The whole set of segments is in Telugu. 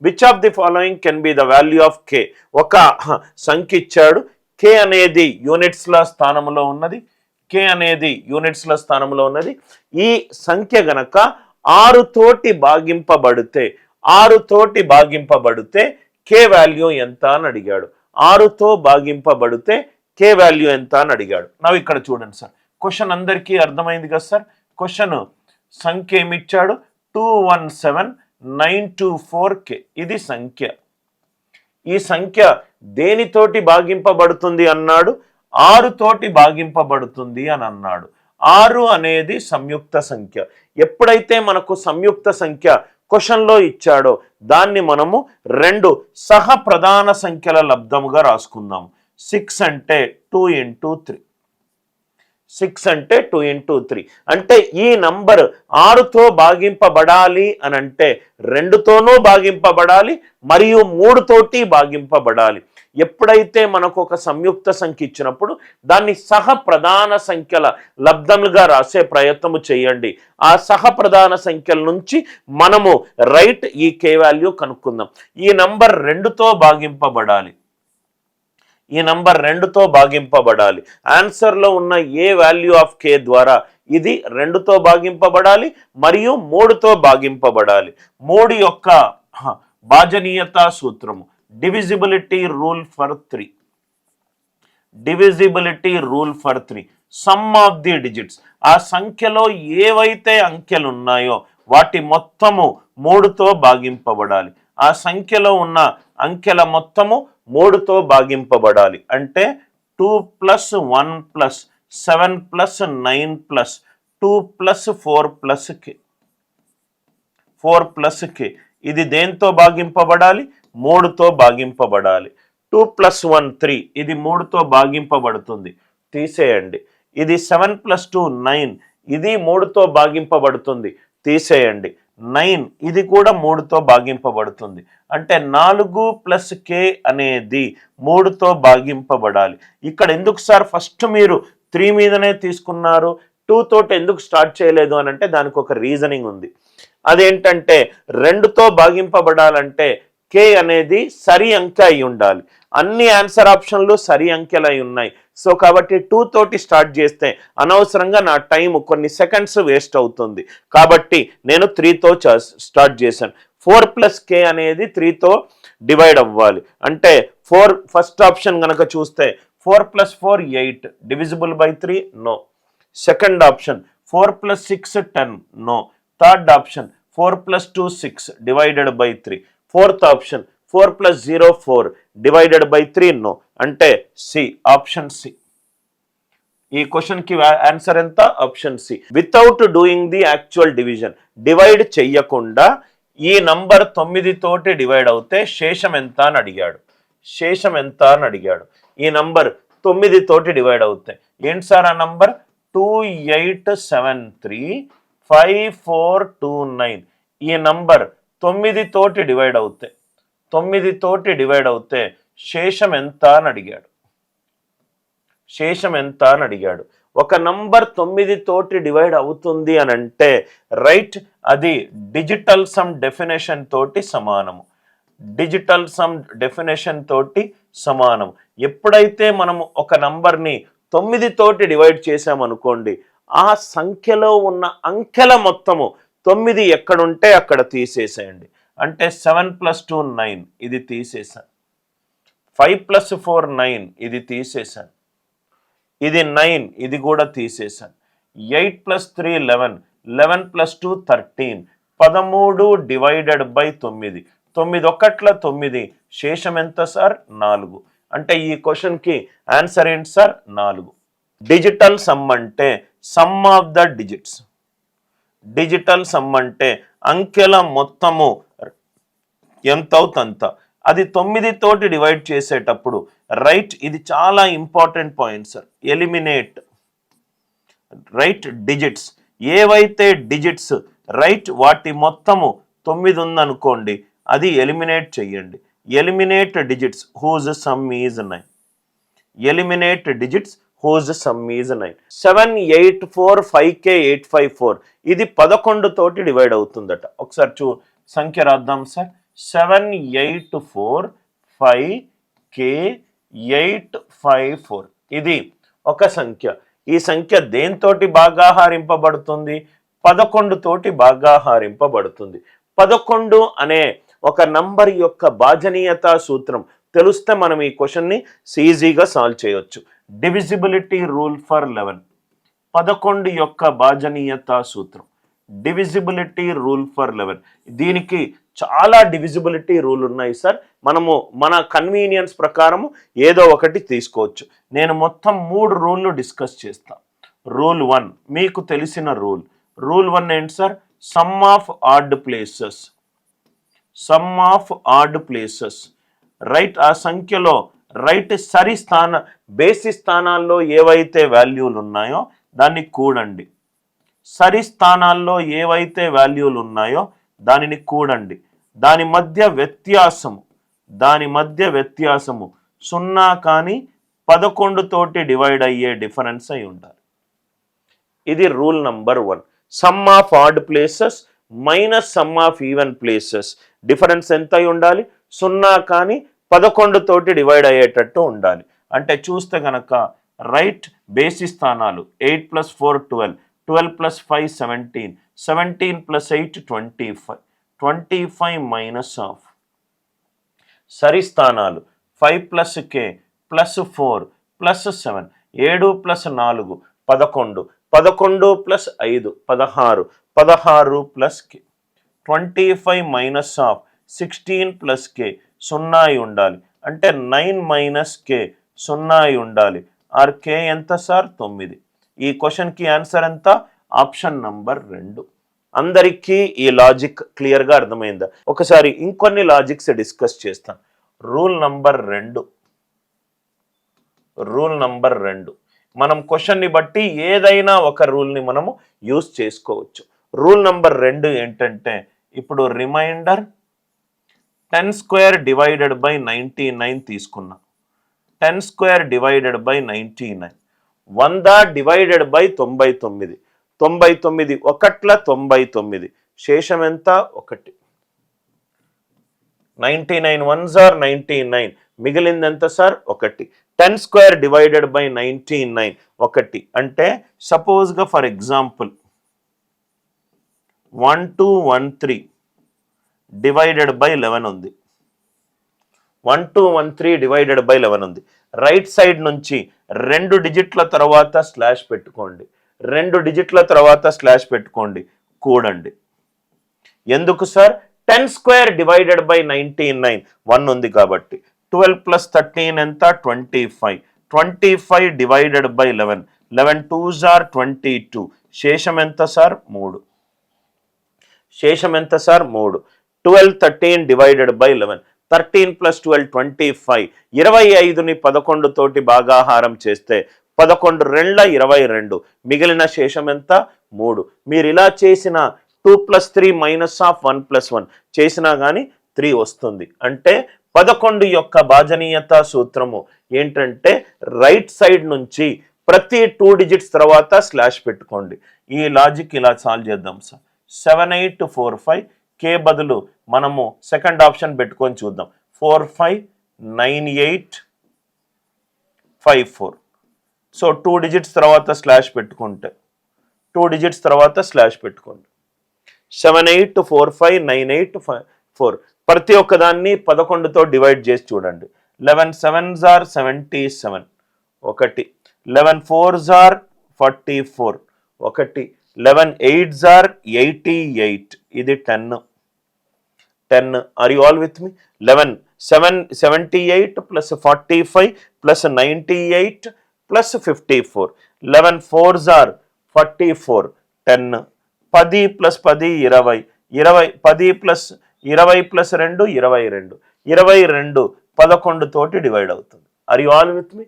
Which of the following can be the value of K? ఒక సంఖ్య ఇచ్చాడు, కే అనేది యూనిట్స్ల స్థానంలో ఉన్నది, కే అనేది యూనిట్స్ల స్థానంలో ఉన్నది. ఈ సంఖ్య గనక 6 తోటి భాగింపబడితే 6 తోటి భాగింపబడితే కే వాల్యూ ఎంత అని అడిగాడు. 6తో భాగింపబడితే కే వాల్యూ ఎంత అని అడిగాడు. నవ్వు ఇక్కడ చూడండి సార్, క్వశ్చన్ అందరికీ అర్థమైంది కదా సార్. క్వశ్చన్ సంఖ్య ఏమిచ్చాడు? 217924K. ఇది సంఖ్య. ఈ సంఖ్య దేనితోటి భాగింపబడుతుంది అన్నాడు? 6 తోటి భాగింపబడుతుంది అని అన్నాడు. 6 అనేది సంయుక్త సంఖ్య. ఎప్పుడైతే మనకు సంయుక్త సంఖ్య క్వశ్చన్లో ఇచ్చాడో దాన్ని మనము 2 సహ ప్రధాన సంఖ్యల లబ్ధముగా రాసుకుందాం. 6 అంటే 2 into 3. 6 అంటే 2 into 3. అంటే ఈ నంబర్ 6తో భాగింపబడాలి అని అంటే 2తోనూ భాగింపబడాలి మరియు 3 తోటి భాగింపబడాలి. ఎప్పుడైతే మనకు ఒక సంయుక్త సంఖ్య ఇచ్చినప్పుడు దాన్ని సహ ప్రధాన సంఖ్యల లబ్ధములుగా రాసే ప్రయత్నము చేయండి. ఆ సహ ప్రధాన సంఖ్యల నుంచి మనము ఈ కే వాల్యూ కనుక్కుందాం. ఈ నంబర్ 2తో భాగింపబడాలి. ఈ నంబర్ 2తో భాగింపబడాలి. ఆన్సర్లో ఉన్న ఏ వాల్యూ ఆఫ్ కే ద్వారా ఇది 2తో భాగింపబడాలి మరియు 3తో భాగింపబడాలి. 3 యొక్క భాజనీయత సూత్రము divisibility rule for 3. Divisibility rule for 3. Some of the digits. ఆ సంఖ్యలో ఏవైతే అంకెలు ఉన్నాయో వాటి మొత్తము 3తో భాగింపబడాలి. ఆ సంఖ్యలో ఉన్న అంకెల మొత్తము 3తో భాగింపబడాలి. అంటే 2 + 1 + 7 + 9 + 2 + 4 + K. 4 + K. ఇది దేంతో భాగింపబడాలి? 3తో భాగింపబడాలి. 2 + 1 3. ఇది 3తో భాగింపబడుతుంది, తీసేయండి. ఇది 7 + 2 9. ఇది 3తో భాగింపబడుతుంది, తీసేయండి. 9 ఇది కూడా 3తో భాగింపబడుతుంది. అంటే 4 + K అనేది 3తో భాగింపబడాలి. ఇక్కడ ఎందుకు సార్ ఫస్ట్ మీరు 3 మీదనే తీసుకున్నారు, 2 తోటి ఎందుకు స్టార్ట్ చేయలేదు అని అంటే దానికి ఒక రీజనింగ్ ఉంది. అదేంటంటే 2తో భాగింపబడాలంటే కే అనేది సరి అంకె అయి ఉండాలి. అన్ని ఆన్సర్ ఆప్షన్లు సరి అంకెలు అయి ఉన్నాయి. సో కాబట్టి 2 తోటి స్టార్ట్ చేస్తే అనవసరంగా నా టైం కొన్ని సెకండ్స్ వేస్ట్ అవుతుంది. కాబట్టి నేను 3తో స్టార్ట్ చేశాను. 4 + K అనేది 3తో డివైడ్ అవ్వాలి. అంటే 4 ఫస్ట్ ఆప్షన్ కనుక చూస్తే 4 + 4 8. Divisible by 3? No. Second option 4 + 6 10. No. Third option 4 + 2 6 divided by 3. Fourth option 4 + 0 4 divided by 3. No. అంటే సి, ఆప్షన్ సి. ఈ క్వశ్చన్ కి ఆన్సర్ ఎంత? Option C. Without doing the actual division, divide చెయ్యకుండా ఈ నంబర్ 9 తోటి డివైడ్ అవుతే శేషం ఎంత అని అడిగాడు. శేషం ఎంత అని అడిగాడు. ఈ నంబర్ 9 తోటి డివైడ్ అవుతాయి. ఏంటి సార్ ఆ నంబర్? 28735429. ఈ నంబర్ 9 తోటి డివైడ్ అవుతాయి. 9 తోటి డివైడ్ అవుతే శేషం ఎంత అని అడిగాడు. శేషం ఎంత అని అడిగాడు. ఒక నంబర్ 9 తోటి డివైడ్ అవుతుంది అని అంటే అది డిజిటల్ సమ్ డెఫినేషన్ తోటి సమానము. డిజిటల్ సమ్ డెఫినేషన్ తోటి సమానం. ఎప్పుడైతే మనము ఒక నంబర్ని 9 తోటి డివైడ్ చేసామనుకోండి, ఆ సంఖ్యలో ఉన్న అంకెల మొత్తము 9 ఎక్కడుంటే అక్కడ తీసేసేయండి. అంటే 7 + 2 9 ఇది తీసేసాను. 5 + 4 9 ఇది తీసేసాను. ఇది 9 ఇది కూడా తీసేసాను. 8 + 3 11. 11 + 2 13. 13 డివైడెడ్ బై 9. 9 ఒకట్ల 9. శేషం ఎంత సార్? 4. అంటే ఈ క్వశ్చన్కి ఆన్సర్ ఏంటి సార్? 4. డిజిటల్ సమ్ అంటే some of the digits. Digital sum అంటే అంకెల మొత్తము ఎంత అవుతంత. అది 9 తోటి డివైడ్ చేసేటప్పుడు ఇది చాలా important point sir. Eliminate digits. ఏవైతే డిజిట్స్ వాటి మొత్తము 9 ఉందనుకోండి, అది ఎలిమినేట్ చెయ్యండి. Eliminate digits whose sum is 9. Eliminate digits whose sum is 9. 784 5K 854 ఇది 11 తోటి డివైడ్ అవుతుందట. ఒకసారి సంఖ్య రాద్దాం సార్. 7845K854. ఇది ఒక సంఖ్య. ఈ సంఖ్య దేంతోటి భాగాహారింపబడుతుంది? 11 తోటి భాగాహారింపబడుతుంది. 11 అనే ఒక నంబర్ యొక్క భాజనీయతా సూత్రం తెలిస్తే మనం ఈ క్వశ్చన్ని ఈజీగా సాల్వ్ చేయొచ్చు. Divisibility rule for 11. 11 యొక్క భాజనీయతా సూత్రం, డివిజిబిలిటీ రూల్ ఫర్ 11. దీనికి చాలా డివిజిబిలిటీ రూల్ ఉన్నాయి సార్. మనము మన కన్వీనియన్స్ ప్రకారము ఏదో ఒకటి తీసుకోవచ్చు. నేను మొత్తం 3 రూల్లు డిస్కస్ చేస్తాను. రూల్ 1 మీకు తెలిసిన రూల్. రూల్ 1 ఏంటి sir? Some of odd places. Some of odd places. Right, ఆ సంఖ్యలో రైట్ సరి బేసి స్థానాల్లో ఏవైతే వాల్యూలు ఉన్నాయో దాన్ని కూడండి. సరి స్థానాల్లో ఏవైతే వాల్యూలు ఉన్నాయో దానిని కూడండి. దాని మధ్య వ్యత్యాసము 0 కానీ 11 తోటి డివైడ్ అయ్యే డిఫరెన్స్ అయి ఉండాలి. ఇది rule number 1. Some of odd places minus sum of even places difference ఎంత అయి ఉండాలి? 0 కానీ 11 తోటి డివైడ్ అయ్యేటట్టు ఉండాలి. అంటే చూస్తే గనక రైట్ బేసి స్థానాలు 8 + 4 12, 12 + 5 17, 17 + 8 25, 25 మైనస్ ఆఫ్ సరి స్థానాలు 5 + k + 4 + 7, 7 + 4 11, 11 + 5 16, 16 + k, 25 minus of 16 + k 0 అయి ఉండాలి. అంటే 9 - k 0 అయి ఉండాలి. ఆర్ k ఎంత సార్? 9. ఈ క్వశ్చన్కి ఆన్సర్ ఎంత? Option number 2. అందరికీ ఈ లాజిక్ క్లియర్గా అర్థమైందా? ఒకసారి ఇంకొన్ని లాజిక్స్ డిస్కస్ చేస్తాను. Rule number 2. మనం క్వశ్చన్ని బట్టి ఏదైనా ఒక రూల్ని మనము యూజ్ చేసుకోవచ్చు. రూల్ నంబర్ 2 ఏంటంటే, ఇప్పుడు రిమైండర్ 10² డివైడెడ్ బై 99 తీసుకున్నా. 10² డివైడెడ్ బై 99, 100 డివైడెడ్ బై 99, 99 1ల 99, శేషం ఎంత? 1. 99 1s are 99, మిగిలింది ఎంత సార్? 1. 10² divided by 99 1. అంటే సపోజ్గా ఫర్ ఎగ్జాంపుల్ 1213 డివైడెడ్ బై 11 ఉంది. 1213 డివైడెడ్ బై 11 ఉంది. రైట్ సైడ్ నుంచి 2 డిజిట్ల తర్వాత స్లాష్ పెట్టుకోండి. 2 డిజిట్ల తర్వాత స్లాష్ పెట్టుకోండి, కూడండి. ఎందుకు సార్? 10² డివైడెడ్ బై 99 1 ఉంది కాబట్టి. 12 + 13 ఎంత? 25. 25 డివైడెడ్ బై 11, 11 2s are 22, శేషం ఎంత సార్? 3. శేషం ఎంత సార్? 3. 12 13 డివైడెడ్ బై 11, 13 + 12 25, 25ని 11 తోటి భాగాహారం చేస్తే 11 2ల 22, మిగిలిన శేషం ఎంత? 3. మీరు ఇలా చేసిన 2 + 3 మైనస్ ఆఫ్ 1 + 1 చేసినా కానీ 3 వస్తుంది. అంటే 11 యొక్క భాజనీయతా సూత్రము ఏంటంటే, రైట్ సైడ్ నుంచి ప్రతి 2 డిజిట్స్ తర్వాత స్లాష్ పెట్టుకోండి. ఈ లాజిక్ ఇలా సాల్వ్ చేద్దాం సార్. 7845 k బదులు మనము సెకండ్ ఆప్షన్ పెట్టుకొని చూద్దాం. 459854. సో 2 డిజిట్స్ తర్వాత స్లాష్ పెట్టుకుంటే 2 డిజిట్స్ తర్వాత స్లాష్ పెట్టుకోండి. 78459854. ప్రతి ఒక్కదాన్ని 11తో డివైడ్ చేసి చూడండి. 11 7s are 77 1, 11 4s are 44 1, 11 8s are 88, ఇది 10. Are you all with me? 11 78 + 45 + 98 + 54, 11 4s are 44, 10. 10 + 10 20, 20 10 + 20 + 2 22, 22 11 తోటి డివైడ్ అవుతుంది. Are you all with me?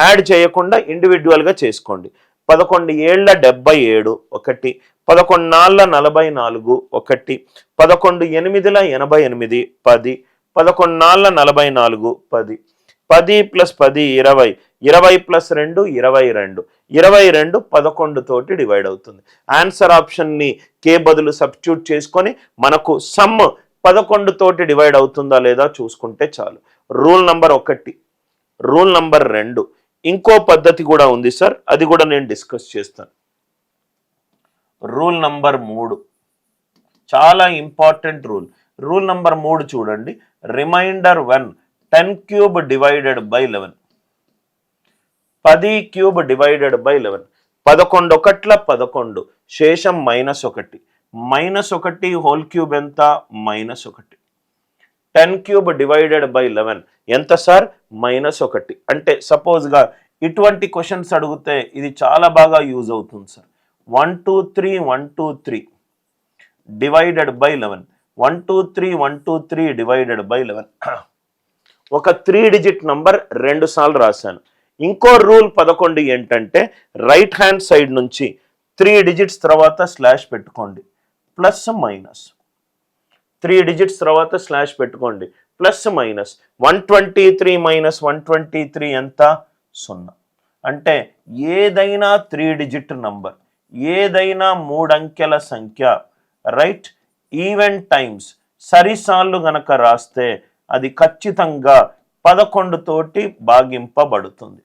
Add చేయకుండా ఇండివిజువల్గా చేసుకోండి. 11 7ల 77 1, 11 4ల 44 1, 11 8ల 88 10, 11 4ల 44 10, 10 + 10 20, 20 + 2 22, 22 11 తోటి డివైడ్ అవుతుంది. ఆన్సర్ ఆప్షన్ని k బదులు సబ్స్టిట్యూట్ చేసుకొని మనకు సమ్ 11 తోటి డివైడ్ అవుతుందా లేదా చూసుకుంటే చాలు. Rule number 1. రూల్ నంబర్ 2, ఇంకో పద్ధతి కూడా ఉంది సార్, అది కూడా నేను డిస్కస్ చేస్తాను. రూల్ నంబర్ 3 చాలా ఇంపార్టెంట్ రూల్. రూల్ నంబర్ 3 చూడండి. Remainder 1 10 cube divided by 11. 10 cube divided by 11. 11 ఒకట్ల 11, శేషం -1. -1 హోల్ క్యూబ్ ఎంత? -1. 10 క్యూబ్ డివైడెడ్ బై 11 ఎంత సార్? -1. అంటే సపోజ్గా ఇటువంటి క్వశ్చన్స్ అడిగితే ఇది చాలా బాగా యూజ్ అవుతుంది sir. 1 2 3 1 2 3 divided by 11. 1 2 3 1 2 3 divided by 11. ఒక 3 డిజిట్ నంబర్ 2 సార్లు రాశాను. ఇంకో రూల్ 11 ఏంటంటే రైట్ హ్యాండ్ సైడ్ నుంచి 3 డిజిట్స్ తర్వాత స్లాష్ పెట్టుకోండి, ప్లస్ మైనస్. 3 డిజిట్స్ తర్వాత స్లాష్ పెట్టుకోండి, ప్లస్ మైనస్. 123 మైనస్ 123 ఎంత? 0. అంటే ఏదైనా 3 డిజిట్ నంబర్, ఏదైనా 3 అంకెల సంఖ్య, రైట్, ఈవెన్ టైమ్స్ సరిసార్లు గనక రాస్తే అది ఖచ్చితంగా 11 తోటి భాగింపబడుతుంది.